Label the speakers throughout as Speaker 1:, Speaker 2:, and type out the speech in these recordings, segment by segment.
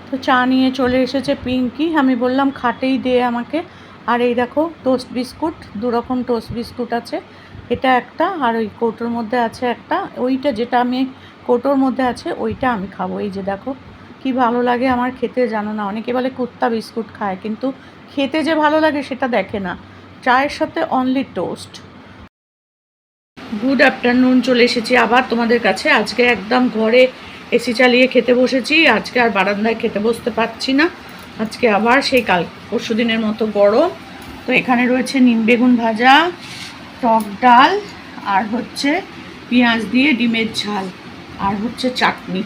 Speaker 1: তো চা নিয়ে চলে এসেছে পিঙ্কি, আমি বললাম খাটেই দে আমাকে। আর এই দেখো টোস্ট বিস্কুট, 2 রকম টোস্ট বিস্কুট আছে, এটা একটা আর ওই কৌটোর মধ্যে আছে একটা, ওইটা যেটা আমি কৌটোর মধ্যে আছে ওইটা আমি খাবো। এই যে দেখো কি ভালো লাগে আমার খেতে, জানো না, অনেকে বলে কুত্তা বিস্কুট খায়, কিন্তু খেতে যে ভালো লাগে সেটা দেখে না। চায়ের সাথে অনলি টোস্ট। গুড আফটারনুন, চলে এসেছি আবার তোমাদের কাছে। আজকে একদম ঘরে এসি চালিয়ে খেতে বসেছি, আজকে আর বারান্দায় খেতে বসতে পারছি না। আজকে আবার সেই কাল পরশু দিনের মতো গরম। তো এখানে রয়েছে নিম বেগুন ভাজা, টক ডাল, আর হচ্ছে পেঁয়াজ দিয়ে ডিমের ঝাল, আর হচ্ছে চাটনি।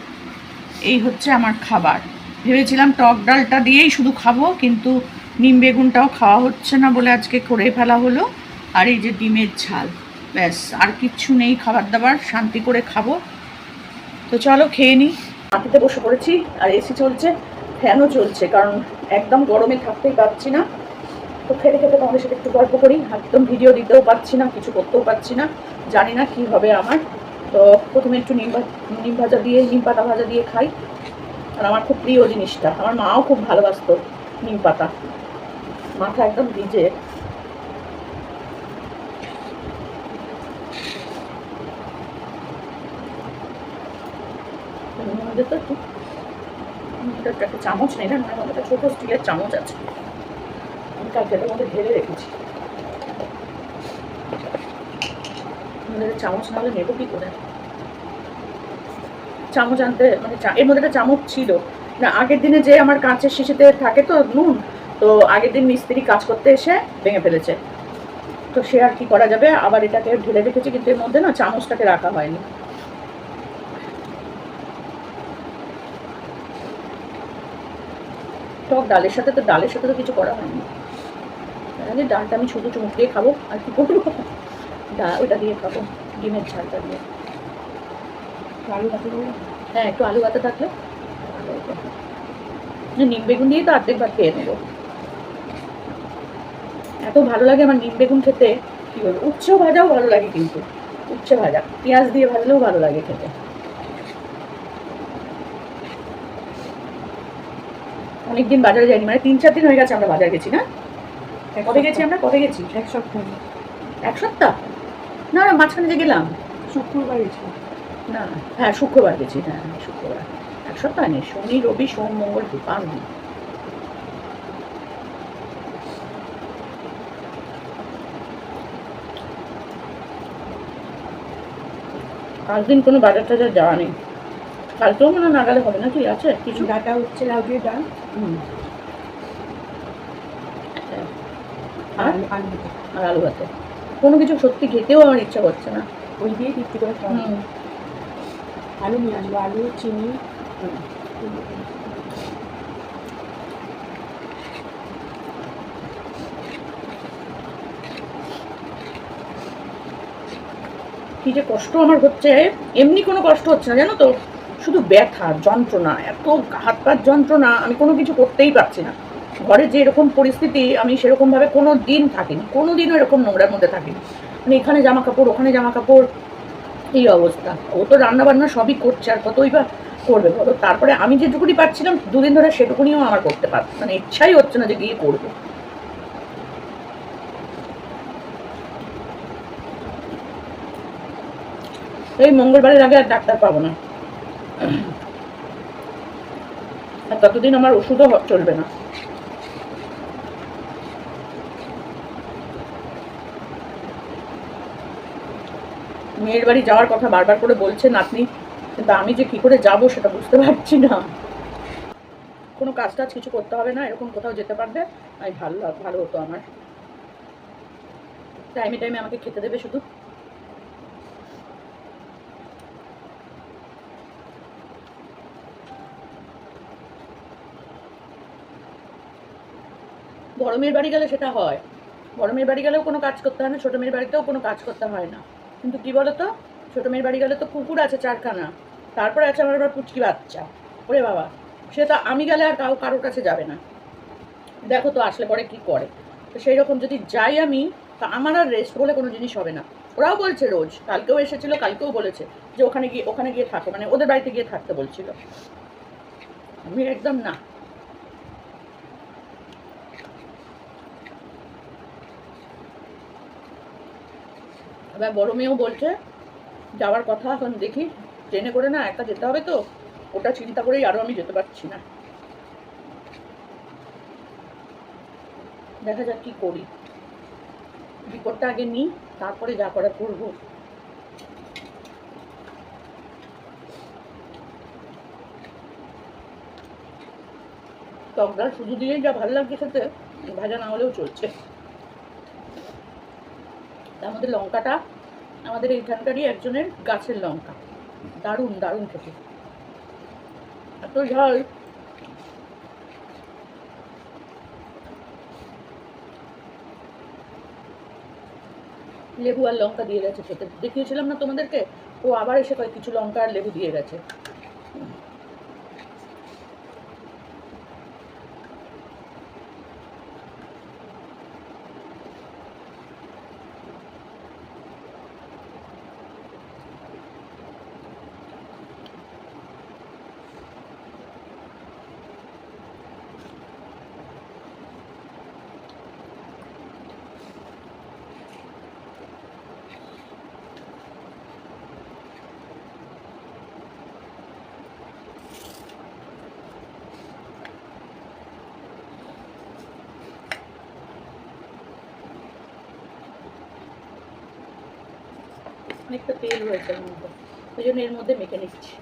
Speaker 1: এই হচ্ছে আমার খাবার। ভেবেছিলাম টক ডালটা দিয়েই শুধু খাবো, কিন্তু নিম বেগুনটাও খাওয়া হচ্ছে না বলে আজকে করে ফেলা হলো। আর এই যে ডিমের ঝাল, ব্যাস আর কিচ্ছু নেই খাবার দাবার, শান্তি করে খাবো। তো চলো খেয়ে নিই। মাটিতে বসে পড়েছি আর এসি চলছে, ফ্যানও চলছে, কারণ একদম গরমে থাকতেই পারছি না। তো খেতে খেতে তোমাদের সাথে একটু গল্প করি, একদম ভিডিও দিতেও পারছি না, কিছু করতেও পারছি না, জানি না কি হবে আমার। তো প্রথমে একটু নিম ভাজা দিয়ে, নিম পাতা ভাজা দিয়ে খাই। আর আমার খুব প্রিয় জিনিসটা, আমার মাও খুব ভালোবাসতো নিম পাতা, মাথা একদম ভিজে। তো একটা চামচ নেই না, মানে একটা ছোট স্টিলের চামচ আছে, আমি কালকে মধ্যে ঢেলে রেখেছি। চামচ না হলে নেবো কি করে? চামচ আনতে, মানে এর মধ্যে একটা চামচ ছিল না, আগের দিনে যে আমার কাঁচের শিশিতে থাকে তো নুন, তো আগের দিন মিস্ত্রি কাজ করতে এসে ভেঙে ফেলেছে। তো সে আর কি করা যাবে, আবার এটাকে ঢেলে রেখেছি, কিন্তু এর মধ্যে না চামচটাকে রাখা হয়নি। টক ডালের সাথে তো কিছু করা হয়নি, ডালটা আমি শুধু চুমুক দিয়ে খাবো, আর কি করবো, ওইটা দিয়ে খাবো, ডিমের ঝালটা দিয়ে। আলু ভাতে, হ্যাঁ একটু আলু ভাতে থাকলে নিম বেগুন দিয়ে তো অর্ধেকবার খেয়ে নেবো। এত ভালো লাগে আমার নিম বেগুন খেতে, কি বলবো। উচ্ছে ভাজাও ভালো লাগে, কিন্তু উচ্ছে ভাজা পেঁয়াজ দিয়ে ভাজলেও ভালো লাগে খেতে। অনেকদিন বাজারে যাইনি, মানে 3-4 দিন হয়ে গেছে আমরা বাজার গেছি না। কবে গেছি আমরা, কবে গেছি? 1 সপ্তাহ। 1 সপ্তাহ না, মাঝখানে যে গেলাম শুক্রবার গেছি না, হ্যাঁ শুক্রবার গেছি, হ্যাঁ শুক্রবার। 1 সপ্তাহ নেই, শনি রবি সোম মঙ্গল 5 দিন। পাঁচ দিন কোনো বাজার টাজার যাওয়া নেই। কালকেও মনে না গেলে হবে না, কি আছে কিছু ডাটা হচ্ছে, লাউ দিয়ে ডাল, আর আলু ভাতে। কোনো কিছু সত্যি খেতেও আমার ইচ্ছা করছে না, ওই দিয়ে তৃপ্তি করে খাওয়া। আলু নিয়ে আসবো, আলু চিনি। কি যে কষ্ট আমার হচ্ছে, এমনি কোনো কষ্ট হচ্ছে না জানো তো, শুধু ব্যথা যন্ত্রণা, এত হাত পাত যন্ত্রণা, আমি কোনো কিছু করতেই পারছি না। ঘরে যে এরকম পরিস্থিতি, আমি সেরকমভাবে কোনো দিন থাকিনি, কোনো দিনও এরকম নোংরার মধ্যে থাকিনি। মানে এখানে জামা কাপড়, ওখানে জামা কাপড়, এই অবস্থা। ও তো রান্না বান্না সবই করছে, আর কতই বা করবে বলো। তারপরে আমি যেটুকুনি পারছিলাম 2 দিন ধরে, সেটুকুনিও আমার করতে পারছি, মানে ইচ্ছাই হচ্ছে না যে গিয়ে করবো। এই মঙ্গলবারের আগে আর ডাক্তার পাবো না, আর ততদিন আমার ওষুধও চলবে না। মেয়ের বাড়ি যাওয়ার কথা বারবার করে বলছে নাতনি, কিন্তু আমি যে কি করে যাব সেটা বুঝতে পারছি না। কোনো কাজ টাজ কিছু করতে হবে না, এরকম কোথাও যেতে পারবে, আমি ভালো হতো আমার। টাইমে টাইমে আমাকে খেতে দেবে শুধু। বড় মেয়ের বাড়ি গেলে সেটা হয়, বড় মেয়ের বাড়ি গেলেও কোনো কাজ করতে হয় না, ছোটো মেয়ের বাড়িতেও কোনো কাজ করতে হয় না। কিন্তু কি বলতো, ছোটো মেয়ের বাড়ি গেলে তো কুকুর আছে 4খানা, তারপরে আছে আমার আবার পুচকি বাচ্চা, ওরে বাবা, সে তো আমি গেলে আর কারোর কাছে যাবে না। দেখো তো আসলে পরে কি করে। তো সেই রকম যদি যাই আমি, তা আমার আর রেস্ট বলে কোনো জিনিস হবে না। ওরাও বলছে রোজ, কালকেও এসেছিলো, কালকেও বলেছে যে ওখানে গিয়ে থাকো, মানে ওদের বাড়িতে গিয়ে থাকতে বলছিল। আমি একদম না, এবার বড় মেয়েও বলছে যাওয়ার কথা, এখন দেখি ট্রেনে করে না একা যেতে হবে, তো ওটা চিন্তা করেই আরও আমি যেতে পারছি না। দেখা যাক কি করি, রিপোর্টটা আগে নিই, তারপরে যা করার করবো। টক ডাল শুধু দিয়েই যা ভালো লাগছে খেতে, ভাজা না হলেও চলছে। তার মধ্যে লঙ্কাটা আমাদের এইখানকারই একজনের গাছের লঙ্কা, দারুণ দারুণ খেতে, এত ঝাল। লেবু আর লঙ্কা দিয়ে গেছে খেতে, দেখিয়েছিলাম না তোমাদেরকে, ও আবার এসে কয় কিছু লঙ্কা আর লেবু দিয়ে গেছে। অনেকটা তেল রয়েছে এর মধ্যে, ওই জন্য এর মধ্যে মেখে নিচ্ছি।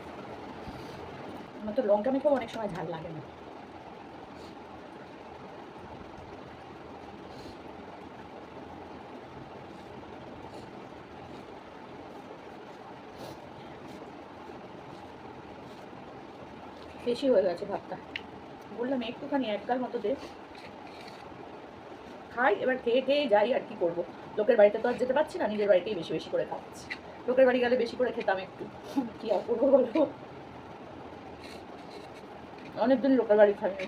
Speaker 1: আমার তো লঙ্কা মেখেও অনেক সময় ঝাল লাগে না। বেশি হয়ে গেছে ভাতটা, বললাম একটুখানি এক গাল মতো দে, খাই। এবার খেয়ে খেয়ে যাই, আর কি করবো, লোকের বাড়িতে তো আর যেতে পারছি না, নিজের বাড়িতেই বেশি বেশি করে খাচ্ছি। লোকের বাড়ি গেলে বেশি করে খেতাম একটু, কি আর করবো বলো, অনেকদিন লোকের বাড়ি খাইনি।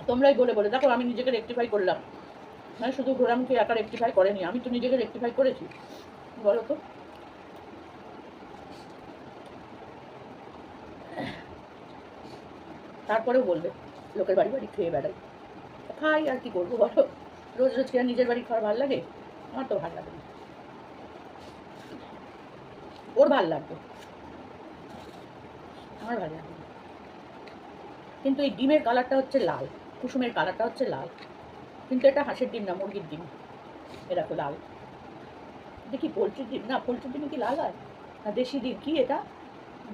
Speaker 1: তোমরাই বলে বলে দেখো আমি নিজেকে রেকটিফাই করলাম, মানে শুধু ঘোরামকে একা রেকটিফাই করেনি, আমি তো নিজেকে রেকটিফাই করেছি, বলো তো। তারপরেও বলবে লোকের বাড়ি বাড়ি খেয়ে বেড়াই, খাই আর কি করবো বলো, রোজ রোজ কি আর নিজের বাড়ি খাওয়ার ভালো লাগে? আমার তো ভালো লাগে না, ওর ভাল লাগবে, আমার ভালো লাগে না। কিন্তু এই ডিমের কালারটা হচ্ছে লাল, কুসুমের কালারটা হচ্ছে লাল, কিন্তু এটা হাঁসের ডিম না, মুরগির ডিম, এটা তো লাল। দেখি পোলট্রির ডিম না, পোলট্রির ডিম কি লাল হয় না দেশি ডিম, কি এটা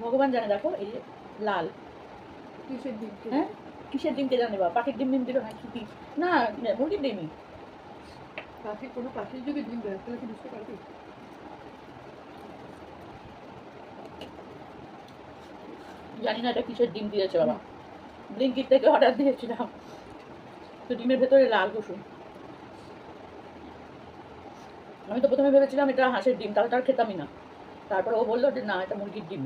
Speaker 1: ভগবান জানে। দেখো এই যে লাল,
Speaker 2: কিসের ডিম?
Speaker 1: হ্যাঁ কিসের ডিমকে জানে বা পাখির ডিম ডিম দিল না কি, না মুরগির ডিমই।
Speaker 2: পাখির কোনো পাখির যদি ডিম দেয় তাহলে কি বুঝতে পারবি?
Speaker 1: জানি না এটা কিসের ডিম দিয়েছে বাবা, ব্লিঙ্কিট থেকে অর্ডার দিয়েছিলাম, তো ডিমের ভেতরে লাল কুসুম। আমি তো প্রথমে ভেবেছিলাম এটা হাঁসের ডিম, তাহলে তার খেতামই না, তারপরে ও বললো যে না এটা মুরগির ডিম।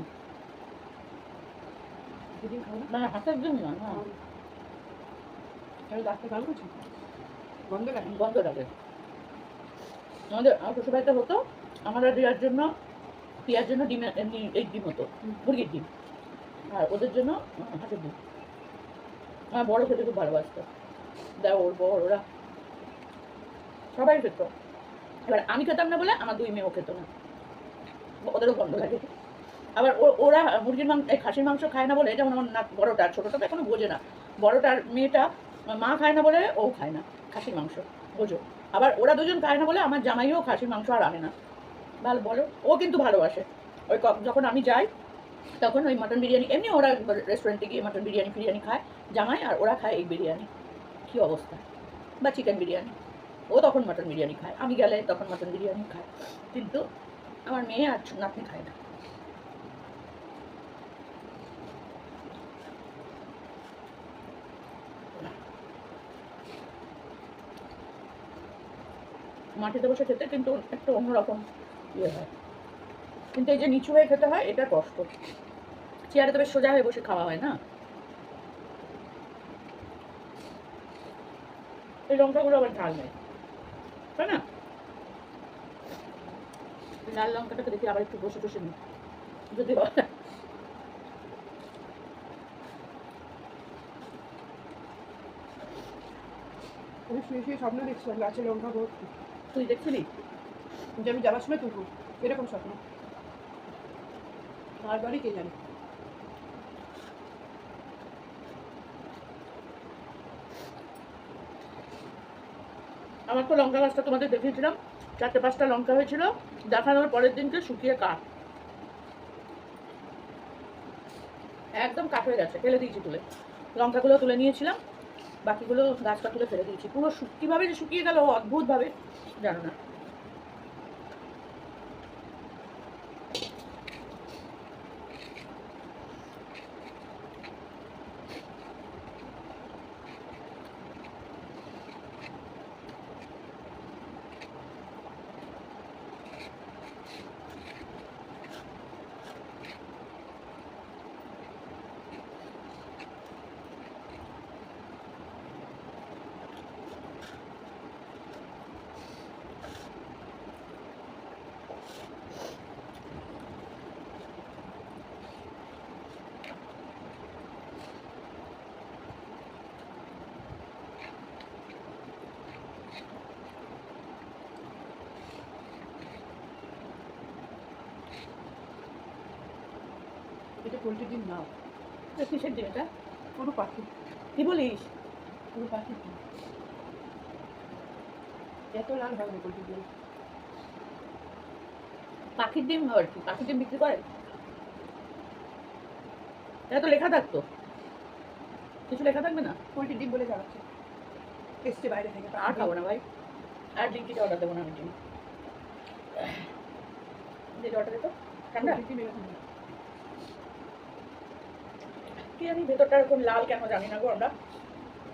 Speaker 2: ডিম খাও না?
Speaker 1: না হাঁসের ডিম না, না
Speaker 2: তাহলে ডাক্তার ভালো করছি, গন্ধ লাগে।
Speaker 1: গন্ধ লাগে। আমাদের আমার শ্বশুরবাড়িতে হতো, আমরা দেওয়ার জন্য পিয়ার জন্য ডিম এমনি এই ডিম হতো, মুরগির ডিম, আর ওদের জন্য হাঁসের ডিম। আমার বড় খেতে খুব ভালোবাসতো, দেখ ওর বড় ওরা সবাই খেত। এবার আমি খেতাম না বলে আমার দুই মেয়েও খেত না, ওদেরও গন্ধ লাগে। আবার ওরা মুরগির মাংস খাসির মাংস খায় না বলে, যেমন আমার না বড়োটা, ছোটোটা তো এখনো বোঝে না, বড়োটার মেয়েটা মা খায় না বলে ও খায় না খাসির মাংস, বোঝো। আবার ওরা দুজন খায় না বলে আমার জামাইও খাসির মাংস আর আনে না। ভালো বলো, ও কিন্তু ভালোবাসে। ওই যখন আমি যাই তখন ওই মাটন বিরিয়ানি, এমনি ওরা রেস্টুরেন্টে গিয়ে মাটন বিরিয়ানি ফিরিয়ানি খায় জামাই, আর ওরা খায় এই বিরিয়ানি, কী অবস্থা, বা চিকেন বিরিয়ানি। ও তখন মাটন বিরিয়ানি খায়, আমি গেলে তখন মাটন বিরিয়ানি খায়, কিন্তু আমার মেয়ে আর নাতনি খায় না। মাটিতে বসে খেতে কিন্তু একটু অন্যরকম ইয়ে হয়, কিন্তু এই যে নিচু হয়ে খেতে হয় এটা কষ্ট, চেয়ারে তো বেশ সোজা হয়ে বসে খাওয়া হয় না। এই লঙ্কাগুলো আবার ঝাল নেই, তাই না? লাল লঙ্কাটাকে দেখি আবার একটু বসে বসে নিই যদি
Speaker 2: আমি শুয়ে শুয়ে স্বপ্ন দেখছিলাম গাছে লঙ্কা ভর্তি।
Speaker 1: তুই দেখছিলি?
Speaker 2: যে আমি যাওয়ার সময় তুলবো, এরকম স্বপ্ন। বারবারই কে জানে।
Speaker 1: আমার তো লঙ্কা গাছটা তোমাদের দেখিয়েছিলাম, 4-5টা লঙ্কা হয়েছিল, দেখানোর পরের দিনকে শুকিয়ে কাঠ, একদম কাঠ হয়ে গেছে, ফেলে দিয়েছি তুলে। লঙ্কাগুলো তুলে নিয়েছিলাম, বাকিগুলো গাছটা তুলে ফেলে দিয়েছি। পুরো কীভাবে যে শুকিয়ে গেল অদ্ভুতভাবে, জানো না।
Speaker 2: এটা পোলট্রির ডিম নাও,
Speaker 1: কিসের ডিম এটা?
Speaker 2: পুরো পাখি,
Speaker 1: কি বলিস?
Speaker 2: পুরো পাখির ডিম। এত লাল হয় না পোলট্রির ডিম।
Speaker 1: পাখির ডিম আর কি, পাখির ডিম বিক্রি করে? এটা তো লেখা থাকতো, কিছু লেখা থাকবে না?
Speaker 2: পোলট্রির ডিম বলে জানাচ্ছে, এসছে বাইরে থেকে।
Speaker 1: আর খাবো না ভাই, আর ডিমটিতে অর্ডার দেবো না আমি ডিম। অর্ডার দিত ঠান্ডা
Speaker 2: ডিম এরকম না।
Speaker 1: কি জানি ভেতরটা এরকম লাল কেন জানি না গো আমরা।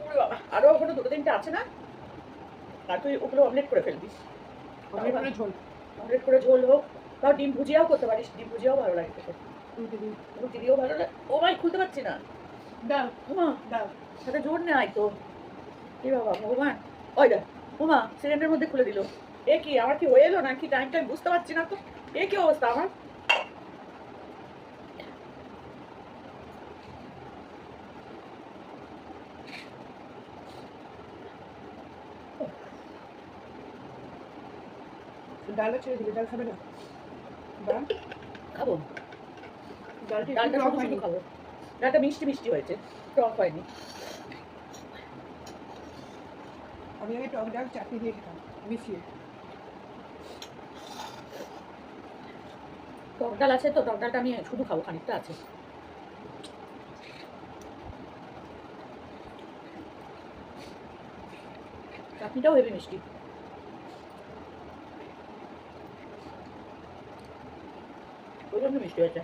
Speaker 1: ওরে বাবা, আরো ওখানে 2-3টে আছে না? আর তুই ওগুলো অমলেট করে ফেলবি।
Speaker 2: অমলেট করে ঝোল,
Speaker 1: অমলেট করে ঝোল হোক, তাও ডিম ভুজিয়াও করতে পারিস, ডিম ভুজিয়াও ভালো লাগে খেতে,
Speaker 2: রুটি ডিম
Speaker 1: রুটি দিয়েও ভালো লাগে। ও ভাই খুলতে পারছি না,
Speaker 2: ডাল
Speaker 1: উমা
Speaker 2: ডাল।
Speaker 1: সাথে জোর নেই তো। এ বাবা ভগবান, ওই দেখ উমা সেকেন্ডের মধ্যে খুলে দিল। এ কি আমার কি হয়ে এলো নাকি টাইমটা বুঝতে পারছি না তো। এ কি অবস্থা আমার?
Speaker 2: ডালও ছেড়ে দিলে, ডাল খাবে না? ডাল
Speaker 1: খাবো,
Speaker 2: ডালটা
Speaker 1: ডালটা
Speaker 2: একটু টক
Speaker 1: শুধু
Speaker 2: হয়নি।
Speaker 1: শুধু খাবো। ডালটা মিষ্টি মিষ্টি হয়েছে, টক হয়নি।
Speaker 2: আমি আগে টক ডাল চাটনি দিয়ে খেতাম মিশিয়ে।
Speaker 1: টক ডাল আছে তো, টক ডালটা আমি শুধু খাবো, খানিকটা আছে। চাটনিটাও হেভি মিষ্টি। ওই জন্য মিষ্টি হয়েছে।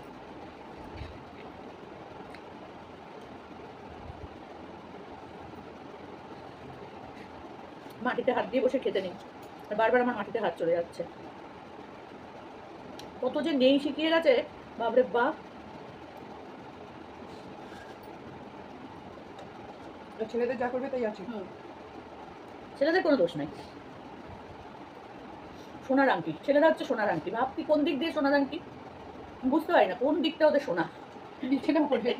Speaker 1: মাটিতে হাত দিয়ে বসে খেতে নেই, আর বারবার আমার মাটিতে হাত চলে যাচ্ছে। কত যে নেই শিখিয়ে গেছে, বাপরে বাপ।
Speaker 2: ছেলেদের যা করবে তাই আছে।
Speaker 1: ছেলেদের কোনো দোষ নাই। সোনার আংটি, ছেলেরা হচ্ছে সোনার আংটি। ভাবতি কোন দিক দিয়ে সোনার আংটি বুঝতে পারি না, কোন দিকটা ওদের সোনা।
Speaker 2: নিচে না পড়বে।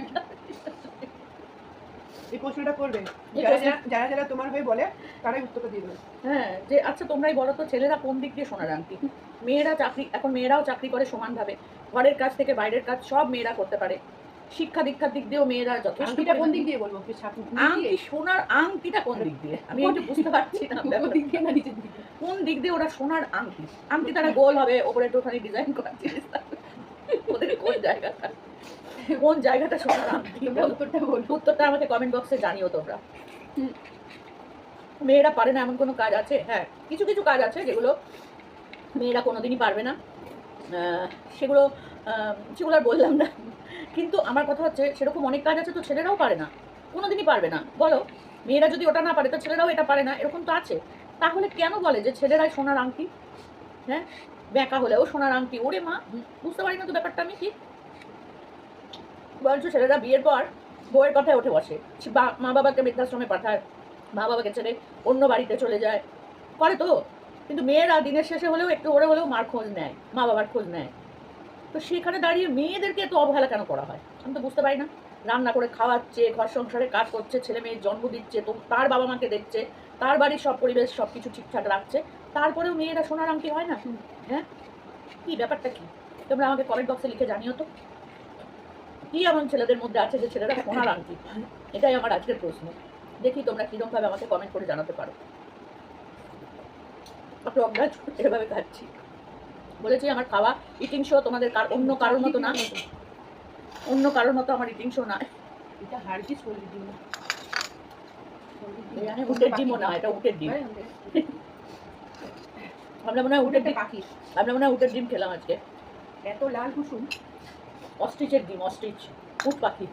Speaker 2: এই প্রশ্নটা করবে,
Speaker 1: এই
Speaker 2: যারা
Speaker 1: প্রশ্ন-
Speaker 2: যারা যারা তোমার হয়ে বলে তারাই উত্তরটা দিয়ে দেবে।
Speaker 1: হ্যাঁ, যে আচ্ছা তোমরাই বলো তো, ছেলেরা কোন দিক দিয়ে সোনার আংটি? মেয়েরা চাকরি, এখন মেয়েরাও চাকরি করে সমানভাবে, ঘরের কাজ থেকে বাইরের কাজ সব মেয়েরা করতে পারে। শিক্ষা দীক্ষার দিক দিয়েও মেয়েরা যথেষ্ট।
Speaker 2: আংটিটা কোন দিক দিয়ে বলবো?
Speaker 1: আংটি, সোনার আংটিটা কোন দিক দিয়ে আমি একটু বুঝতে পারছি না
Speaker 2: উপর দিক দিয়ে না নিচের দিক দিয়ে?
Speaker 1: কোন দিক দিয়ে ওরা সোনার আংটি? আংটি তারা গোল হবে, ওপরে একটুখানি ডিজাইন করা জিনিস থাকবে। ওদের কোন জায়গাটা সোনার আংটি?
Speaker 2: তোমরা উত্তরটা বলো।
Speaker 1: উত্তরটা আমাকে কমেন্ট বক্সে জানিও তোমরা। মেয়েরা পারে না এমন কোনো কাজ আছে? হ্যাঁ, কিছু কিছু কাজ আছে যেগুলো মেয়েরা কোনোদিনই পারবে না, সেগুলো সেগুলো আর বললাম না। কিন্তু আমার কথা হচ্ছে, সেরকম অনেক কাজ আছে তো ছেলেরাও পারে না, কোনোদিনই পারবে না। বলো, মেয়েরা যদি ওটা না পারে তো ছেলেরাও এটা পারে না, এরকম তো আছে। তাহলে কেন বলে যে ছেলেরাই সোনার আংটি? হ্যাঁ, বেঁকা হলেও সোনার আংটি। ওরে মা, বুঝতে পারি না তো ব্যাপারটা আমি কি বলছো। ছেলেরা বিয়ের পর বউয়ের কথায় উঠে বসে, মা বাবাকে বৃদ্ধাশ্রমে পাঠায়, মা বাবাকে ছেড়ে অন্য বাড়িতে চলে যায়, করে তো। কিন্তু মেয়েরা দিনের শেষে হলেও একটু ওরে হলেও মার খোঁজ নেয়, মা বাবার খোঁজ নেয়। তো সেখানে দাঁড়িয়ে মেয়েদেরকে এত অবহেলা কেন করা হয় আমি তো বুঝতে পারি না। রান্না করে খাওয়াচ্ছে, ঘর সংসারে কাজ করছে, ছেলে মেয়ের জন্ম দিচ্ছে, তো তার বাবা মাকে দেখছে, তার বাড়ির সব পরিবেশ সব কিছু ঠিকঠাক রাখছে, তারপরেও মেয়েরা সোনার আংটি হয় না? হ্যাঁ, কি ব্যাপারটা কি? তোমরা আমাকে কমেন্ট বক্সে লিখে জানিও তো, কি এমন ছেলেদের মধ্যে আছে যে ছেলেরা সোনার আংটি? এটাই আমার আজকের প্রশ্ন। দেখি তোমরা কিরকম ভাবে আমাকে কমেন্ট করে জানাতে পারো। একটু অভ্যাস এভাবে খাচ্ছি। বলেছি আমার খাওয়া ইটিং শো তোমাদের অন্য কারোর মতো না, অন্য কারোর মতো আমার ইটিং শো না।
Speaker 2: এটা হার্ডিস পোলট্রি ডিম না।
Speaker 1: এখানে উটের ডিমও না, এটা উটের ডিম। আমরা মনে হয় উটের ডিম
Speaker 2: পাখি
Speaker 1: আমরা মনে হয় উটের ডিম খেলাম আজকে।
Speaker 2: এত লাল কুসুম।
Speaker 1: অস্ট্রিচের ডিম, অস্ট্রিচ, উট পাখি।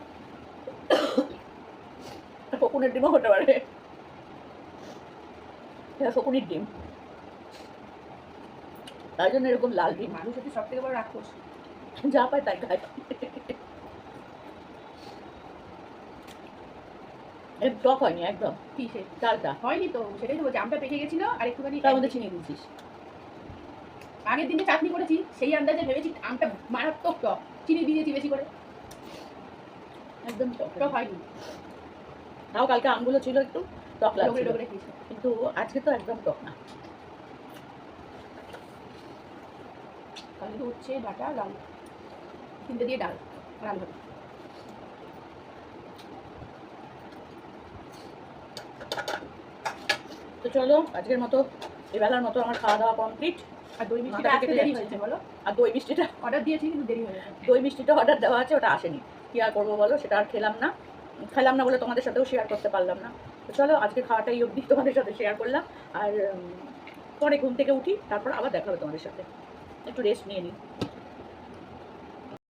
Speaker 1: শকুনের ডিমও হতে পারে, এটা শকুনির ডিম, তাই জন্য এরকম লাল ডিম।
Speaker 2: মানুষ হচ্ছে সব থেকে বড় রাক্ষস।
Speaker 1: যা পায় তাই খায়। এর টক হয়নি একদম,
Speaker 2: কি সে
Speaker 1: ডালটা।
Speaker 2: হয়নি তো, সেটাই তো বলছি, আমটা পেকে গেছিল আর একটুখানি
Speaker 1: তার মধ্যে চিনি দিয়েছিস।
Speaker 2: আগের দিনে চাটনি করেছি, সেই আন্দাজে ভেবেছি আমটা মারাত্মক টক, চিনি দিয়েছি বেশি করে,
Speaker 1: একদম টক
Speaker 2: টক হয়নি।
Speaker 1: তাও কালকে আমগুলো ছিল একটু টক
Speaker 2: ডগরে
Speaker 1: লাগছিল,
Speaker 2: ডগরে খেয়েছি।
Speaker 1: কিন্তু আজকে তো একদম টক না।
Speaker 2: কালকে তো হচ্ছে ডাটা লাল, তিনটে দিয়ে ডাল লাল হবে।
Speaker 1: তো চলো আজকের মতো এবেলার মতো আমার খাওয়া দাওয়া কমপ্লিট।
Speaker 2: আর দই মিষ্টিটা
Speaker 1: মাথাটা
Speaker 2: আসতে
Speaker 1: কেটে
Speaker 2: দেরি
Speaker 1: যাচ্ছে।
Speaker 2: হয়েছে বলো,
Speaker 1: আর দই মিষ্টিটা,
Speaker 2: অর্ডার দিয়েছি কিন্তু দেরি হয়ে গেছে।
Speaker 1: দই মিষ্টিটা অর্ডার দেওয়া আছে, ওটা আসেনি। কি আর করবো বলো, সেটা আর খেলাম না বলে তোমাদের সাথেও শেয়ার করতে পারলাম না। তো চলো আজকে খাওয়াটাই অবধি তোমাদের সাথে শেয়ার করলাম। আর পরে ঘুম থেকে উঠি, তারপর আবার দেখা হবে তোমাদের সাথে, একটু রেস্ট নিয়ে নিই।